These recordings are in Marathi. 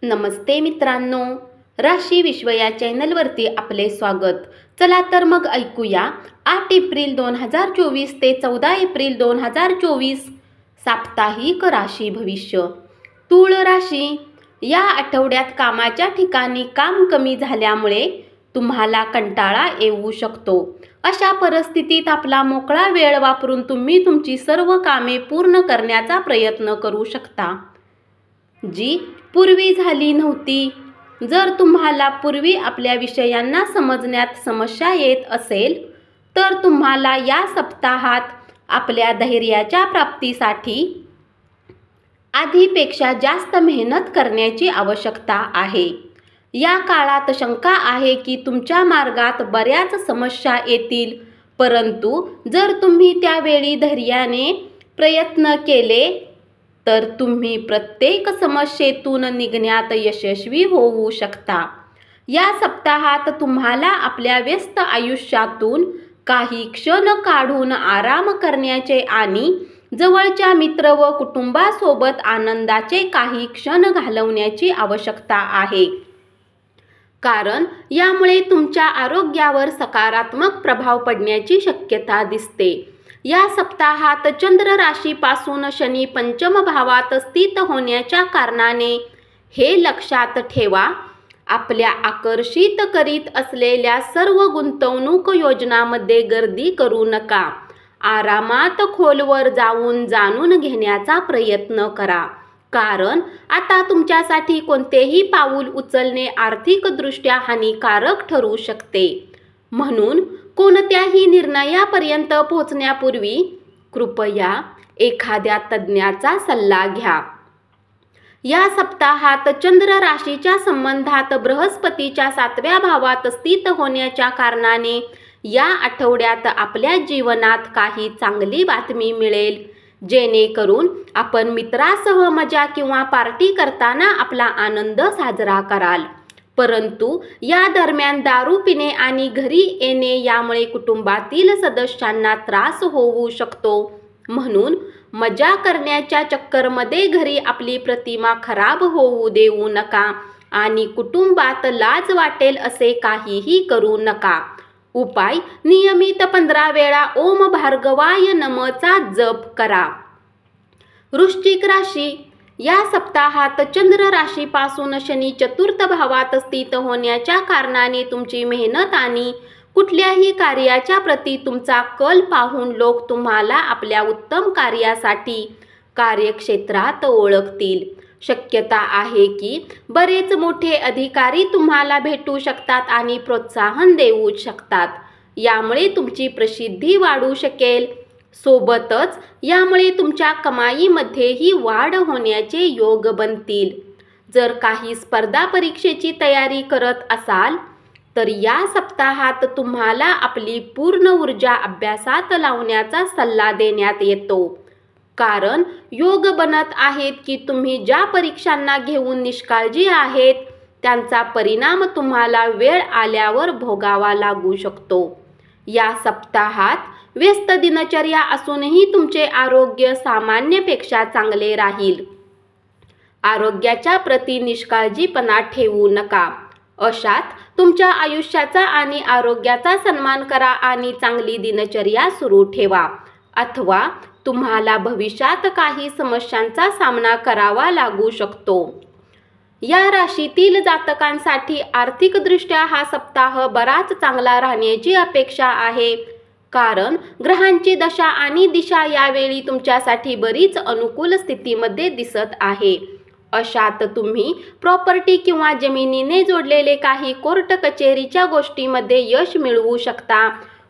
नमस्ते मित्रांनो, राशी विश्व या चॅनलवरती आपले स्वागत. चला तर मग ऐकूया 8 एप्रिल 2024 ते 14 एप्रिल 2024 साप्ताहिक राशी भविष्य. तूळ राशी, या आठवड्यात कामाच्या ठिकाणी काम कमी झाल्यामुळे तुम्हाला कंटाळा येऊ शकतो. अशा परिस्थितीत आपला मोकळा वेळ वापरून तुम्ही तुमची सर्व कामे पूर्ण करण्याचा प्रयत्न करू शकता, जी पूर्वी झाली नव्हती. जर तुम्हाला पूर्वी आपल्या विषयांना समजण्यात समस्या येत असेल तर तुम्हाला या सप्ताहात आपल्या धैर्याच्या प्राप्तीसाठी आधीपेक्षा जास्त मेहनत करण्याची आवश्यकता आहे. या काळात शंका आहे की तुमच्या मार्गात बऱ्याच समस्या येतील, परंतु जर तुम्ही त्यावेळी धैर्याने प्रयत्न केले तर तुम्ही प्रत्येक समस्येतून निघण्यात यशस्वी होऊ शकता. या सप्ताहात तुम्हाला आपल्या व्यस्त आयुष्यातून काही क्षण काढून आराम करण्याचे आणि जवळच्या मित्र व कुटुंबासोबत आनंदाचे काही क्षण घालवण्याची आवश्यकता आहे, कारण यामुळे तुमच्या आरोग्यावर सकारात्मक प्रभाव पडण्याची शक्यता दिसते. या सप्ताहात चंद्र राशीपासून शनी पंचम भावात स्थित होण्याच्या कारणाने हे लक्षात ठेवा, आपल्या आकर्षित करीत असलेल्या सर्व गुंतवणूक योजनांमध्ये गर्दी करू नका. आरामात खोलवर जाऊन जाणून घेण्याचा प्रयत्न करा, कारण आता तुमच्यासाठी कोणतेही पाऊल उचलणे आर्थिकदृष्ट्या हानिकारक ठरू शकते. म्हणून कोणत्याही निर्णयापर्यंत पोहोचण्यापूर्वी कृपया एखाद्या तज्ज्ञाचा सल्ला घ्या. या सप्ताहात चंद्र राशीच्या संबंधात बृहस्पतीच्या 7व्या भावात स्थित होण्याच्या कारणाने या आठवड्यात आपल्या जीवनात काही चांगली बातमी मिळेल, जेणेकरून आपण मित्रासह मजा किंवा पार्टी करताना आपला आनंद साजरा कराल. परंतु या दरम्यान दारू पिणे आणि घरी येणे यामुळे कुटुंबातील सदस्यांना त्रास होऊ शकतो. म्हणून मजा करण्याच्या चक्करमध्ये घरी आपली प्रतिमा खराब होऊ देऊ नका आणि कुटुंबात लाज वाटेल असे काहीही करू नका. उपाय: नियमित 15 वेळा ओम भार्गवाय नमःचा जप करा. वृश्चिक राशी, या सप्ताहात चंद्र राशीपासून शनी चतुर्थ भावात स्थित होण्याच्या कारणाने तुमची मेहनत आणि कुठल्याही कार्याच्या प्रती तुमचा कल पाहून लोक तुम्हाला आपल्या उत्तम कार्यासाठी कार्यक्षेत्रात ओळखतील. शक्यता आहे की बरेच मोठे अधिकारी तुम्हाला भेटू शकतात आणि प्रोत्साहन देऊ शकतात. यामुळे तुमची प्रसिद्धी वाढू शकेल. सोबतच यामुळे तुमच्या कमाईमध्येही वाढ होण्याचे योग बनतील. जर काही स्पर्धा परीक्षेची तयारी करत असाल तर या सप्ताहात तुम्हाला आपली पूर्ण ऊर्जा अभ्यासात लावण्याचा सल्ला देण्यात येतो, कारण योग बनत आहेत की तुम्ही ज्या परीक्षांना घेऊन निष्काळजी आहेत त्यांचा परिणाम तुम्हाला वेळ आल्यावर भोगावा लागू शकतो. या सप्ताहात व्यस्त दिनचर्या असूनही तुमचे आरोग्य सामान्यपेक्षा चांगले राहील. आरोग्याच्या प्रती निष्काळजीपणा ठेवू नका. अशात तुमच्या आयुष्याचा आणि आरोग्याचा सन्मान करा आणि चांगली दिनचर्या सुरू ठेवा, अथवा तुम्हाला भविष्यात काही समस्यांचा सामना करावा लागू शकतो. या राशीतील जातकांसाठी आर्थिकदृष्ट्या हा सप्ताह बराच चांगला राहण्याची अपेक्षा आहे, कारण ग्रहांची दशा आणि दिशा यावेळी तुमच्यासाठी बरीच अनुकूल स्थितीमध्ये दिसत आहे. अशात तुम्ही प्रॉपर्टी किंवा जमिनीने जोडलेले काही कोर्ट कचेरीच्या गोष्टीमध्ये यश मिळवू शकता.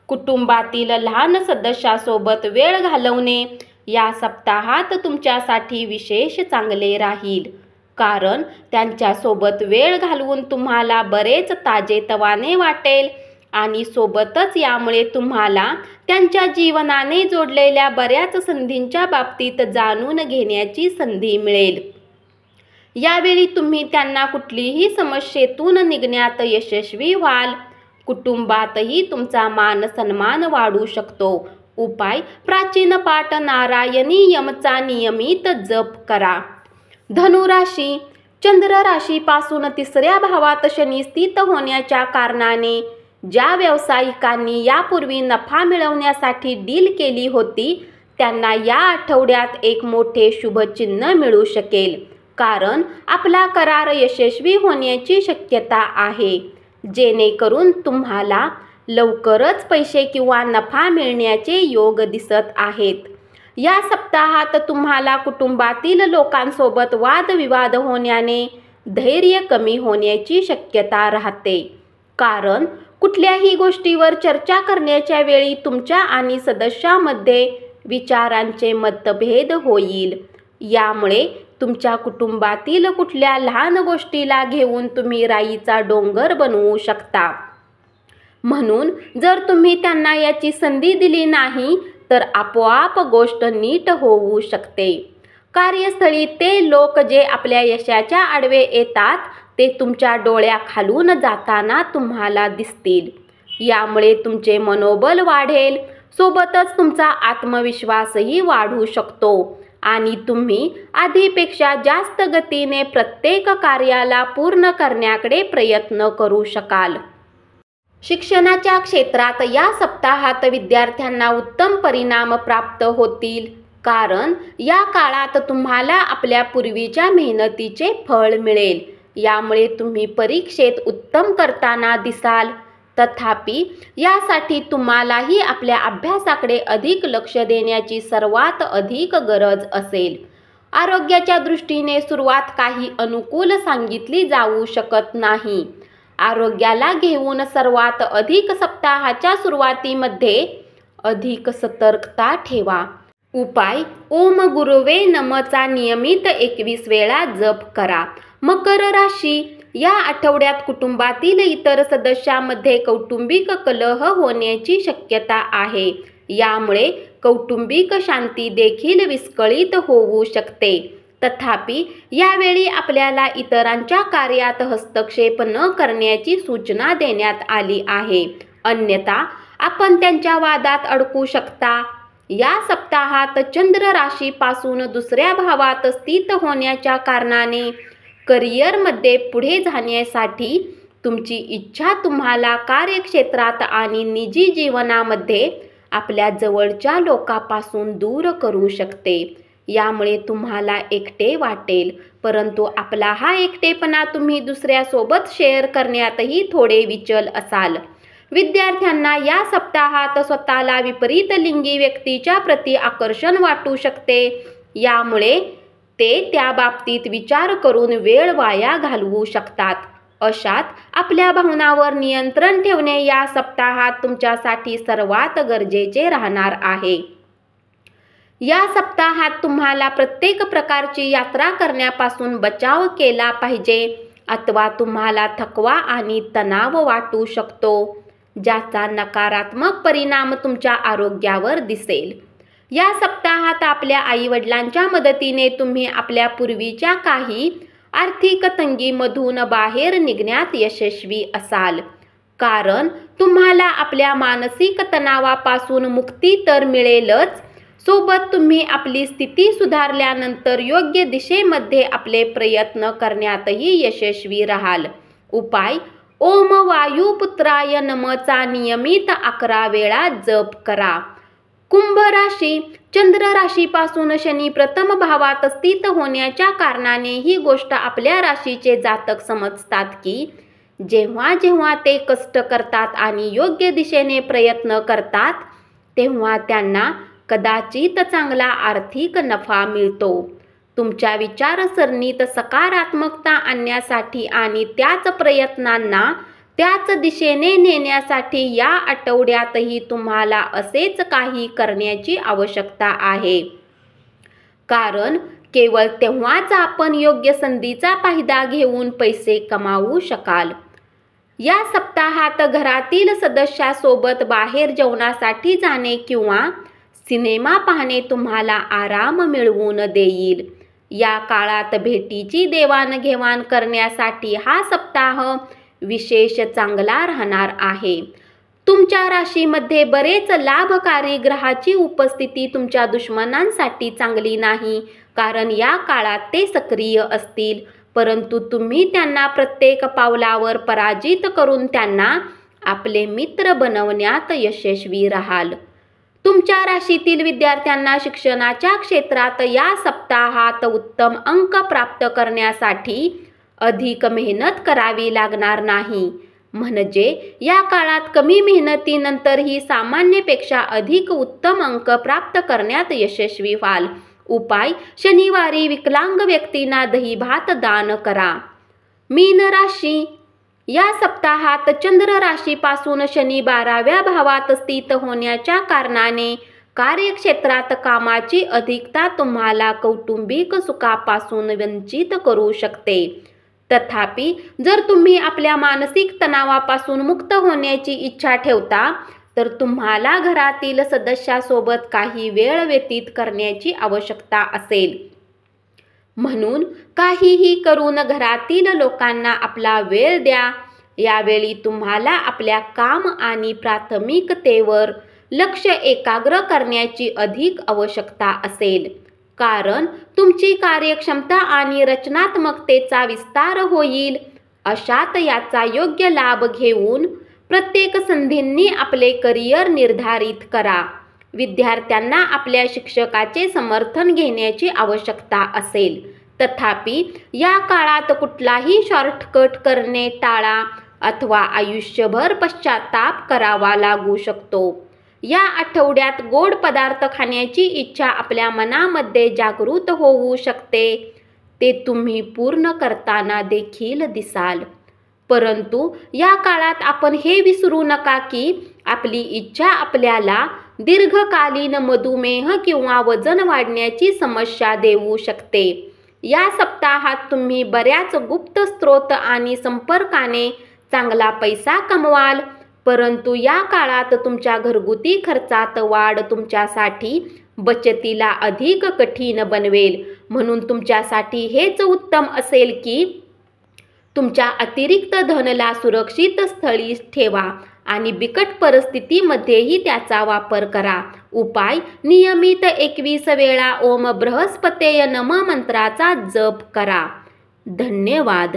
कुटुंबातील लहान सदस्यासोबत वेळ घालवणे या सप्ताहात तुमच्यासाठी विशेष चांगले राहील, कारण त्यांच्यासोबत वेळ घालवून तुम्हाला बरेच ताजेतवाने वाटेल आणि सोबतच यामुळे तुम्हाला त्यांच्या जीवनाने जोडलेल्या बऱ्याच संधींच्या बाबतीत जाणून घेण्याची संधी मिळेल. यावेळी तुम्ही त्यांना कुठलीही समस्येतून निघण्यात यशस्वी व्हाल. कुटुंबातही तुमचा मान सन्मान वाढू शकतो. उपाय: प्राचीन पाठ नारायणी यमचा नियमित जप करा. धनुराशी, चंद्र राशीपासून 3ऱ्या भावात शनी स्थित होण्याच्या कारणाने ज्या व्यावसायिकांनी यापूर्वी नफा मिळवण्यासाठी डील केली होती त्यांना या आठवड्यात एक मोठे शुभचिन्ह मिळू शकेल, कारण आपला करार यशस्वी होण्याची शक्यता आहे, जेणेकरून तुम्हाला लवकरच पैसे किंवा नफा मिळण्याचे योग दिसत आहेत. या सप्ताहात तुम्हाला कुटुंबातील लोकांसोबत वादविवाद होण्याने धैर्य कमी होण्याची शक्यता राहते, कारण कुठल्याही गोष्टीवर चर्चा करण्याच्या वेळी तुमच्या आणि सदस्यामध्ये विचारांचे मतभेद होईल. यामुळे तुमच्या कुटुंबातील कुठल्या लहान गोष्टीला घेऊन तुम्ही राईचा डोंगर बनवू शकता. म्हणून जर तुम्ही त्यांना याची संधी दिली नाही तर आपोआप गोष्ट नीट होऊ शकते. कार्यस्थळी ते लोक जे आपल्या यशाच्या आडवे येतात ते तुमच्या डोळ्याखालून जाताना तुम्हाला दिसतील. यामुळे तुमचे मनोबल वाढेल, सोबतच तुमचा आत्मविश्वासही वाढू शकतो आणि तुम्ही आधीपेक्षा जास्त गतीने प्रत्येक कार्याला पूर्ण करण्याकडे प्रयत्न करू शकाल. शिक्षणाच्या क्षेत्रात या सप्ताहात विद्यार्थ्यांना उत्तम परिणाम प्राप्त होतील, कारण या काळात तुम्हाला आपल्या पूर्वीच्या मेहनतीचे फळ मिळेल. यामुळे तुम्ही परीक्षेत उत्तम करताना दिसाल. तथापि यासाठी तुम्हालाही आपल्या अभ्यासाकडे अधिक लक्ष देण्याची सर्वात अधिक गरज असेल. आरोग्याच्या दृष्टीने सुरुवात काही अनुकूल सांगितली जाऊ शकत नाही. आरोग्याला घेऊन सर्वात अधिक सप्ताहाच्या सुरुवातीमध्ये अधिक सतर्कता ठेवा. उपाय: ओम गुरुवे नमःचा नियमित 21 वेळा जप करा. मकर राशी: या आठवड्यात कुटुंबातील इतर सदस्यांमध्ये कौटुंबिक कलह होण्याची शक्यता आहे. यामुळे कौटुंबिक शांती देखील विस्कळीत होऊ शकते. तथापि यावेळी आपल्याला इतरांच्या कार्यात हस्तक्षेप न करण्याची सूचना देण्यात आली आहे, अन्यथा आपण त्यांच्या वादात अडकू शकता. या सप्ताहात चंद्र राशीपासून 2ऱ्या भावात स्थित होण्याच्या कारणाने करिअरमध्ये पुढे जाण्यासाठी तुमची इच्छा तुम्हाला कार्यक्षेत्रात आणि निजी जीवनामध्ये आपल्या जवळच्या लोकांपासून दूर करू शकते. यामुळे तुम्हाला एकटे वाटेल, परंतु आपला हा एकटेपणा तुम्ही दुसऱ्यासोबत शेअर करण्यातही थोडे विचल असाल. विद्यार्थ्यांना या सप्ताहात स्वतःला विपरीत लिंगी व्यक्तीच्या प्रती आकर्षण वाटू शकते. यामुळे ते त्या बाबतीत विचार करून वेळ वाया घालवू शकतात. अशात आपल्या भावनांवर नियंत्रण ठेवणे या सप्ताहात तुमच्यासाठी सर्वात गरजेचे राहणार आहे. या सप्ताहात तुम्हाला प्रत्येक प्रकारची यात्रा करण्यापासून बचाव केला पाहिजे, अथवा तुम्हाला थकवा आणि तणाव वाटू शकतो, ज्याचा नकारात्मक परिणाम तुमच्या आरोग्यावर दिसेल. या सप्ताहात आपल्या आईवडिलांच्या मदतीने तुम्ही आपल्या पूर्वीच्या काही आर्थिक तंगीमधून बाहेर निघण्यात यशस्वी असाल, कारण तुम्हाला आपल्या मानसिक तणावापासून मुक्ती तर मिळेलच, सोबत तुम्ही आपली स्थिती सुधारल्यानंतर योग्य दिशेमध्ये आपले प्रयत्न करण्यातही यशस्वी राहाल. उपाय: ओम वायुपुत्राय नमःचा नियमित 11 वेळा जप करा. कुंभ राशी: चंद्र राशीपासून शनी प्रथम भावात स्थित होण्याच्या कारणाने ही गोष्ट आपल्या राशीचे जातक समजतात की जेव्हा जेव्हा ते कष्ट करतात आणि योग्य दिशेने प्रयत्न करतात तेव्हा त्यांना कदाचित चांगला आर्थिक नफा मिळतो. तुमच्या विचारसरणीत सकारात्मकता आणण्यासाठी आणि त्याच प्रयत्नांना त्याच दिशेने नेण्यासाठी या आठवड्यातही तुम्हाला असेच काही करण्याची आवश्यकता आहे, कारण केवळ तेव्हाच आपण योग्य संधीचा फायदा घेऊन पैसे कमावू शकाल. या सप्ताहात घरातील सदस्यासोबत बाहेर जेवणासाठी जाणे किंवा सिनेमा पाहणे तुम्हाला आराम मिळवून देईल. या काळात भेटीची देवाणघेवाण करण्यासाठी हा सप्ताह विशेष चांगला राहणार आहे. तुमच्या राशीमध्ये बरेच लाभकारी ग्रहाची उपस्थिती तुमच्या दुश्मनांसाठी चांगली नाही, कारण या काळात ते सक्रिय असतील. परंतु तुम्ही त्यांना प्रत्येक पावलावर पराजित करून त्यांना आपले मित्र बनवण्यात यशस्वी राहाल. तुमच्या राशीतील विद्यार्थ्यांना शिक्षणाच्या क्षेत्रात या सप्ताहात उत्तम अंक प्राप्त करण्यासाठी अधिक मेहनत करावी लागणार नाही. म्हणजे या काळात कमी मेहनतीनंतरही सामान्यपेक्षा अधिक उत्तम अंक प्राप्त करण्यात यशस्वी व्हाल. उपाय: शनिवारी विकलांग व्यक्तींना दही भात दान करा. मीन राशी: या सप्ताहात चंद्र राशीपासून शनी 12व्या भावात स्थित होण्याच्या कारणाने कार्यक्षेत्रात कामाची अधिकता तुम्हाला कौटुंबिक सुखापासून वंचित करू शकते. तथापि जर तुम्ही आपल्या मानसिक तणावापासून मुक्त होण्याची इच्छा ठेवता तर तुम्हाला घरातील सदस्यासोबत काही वेळ व्यतीत करण्याची आवश्यकता असेल. म्हणून काहीही करून घरातील लोकांना आपला वेळ द्या. यावेळी तुम्हाला आपल्या काम आणि प्राथमिकतेवर लक्ष एकाग्र करण्याची अधिक आवश्यकता असेल, कारण तुमची कार्यक्षमता आणि रचनात्मकतेचा विस्तार होईल. अशात याचा योग्य लाभ घेऊन प्रत्येक संधींनी आपले करिअर निर्धारित करा. विद्यार्थ्यांना आपल्या शिक्षकाचे समर्थन घेण्याची आवश्यकता असेल. तथापि या काळात कुठलाही शॉर्टकट करणे टाळा अथवा आयुष्यभर पश्चाताप करावा लागू शकतो. या आठवड्यात गोड पदार्थ खाण्याची इच्छा आपल्या मनामध्ये जागृत होऊ शकते. ते तुम्ही पूर्ण करताना देखील दिसाल. परंतु या काळात आपण हे विसरू नका की आपली इच्छा आपल्याला दीर्घकालीन मधुमेह किंवा वजन वाढण्याची समस्या देऊ शकते. या सप्ताहात तुम्ही बऱ्याच गुप्त स्रोत आणि संपर्काने चांगला पैसा कमवाल. परंतु या काळात तुमच्या घरगुती खर्चात वाढ तुमच्यासाठी बचतीला अधिक कठीण बनवेल. म्हणून तुमच्यासाठी हेच उत्तम असेल की तुमच्या अतिरिक्त धनला सुरक्षित स्थळी ठेवा आणि बिकट परिस्थितीमध्येही त्याचा वापर करा. उपाय: नियमित 21 वेळा ओम बृहस्पतये नमः मंत्राचा जप करा. धन्यवाद.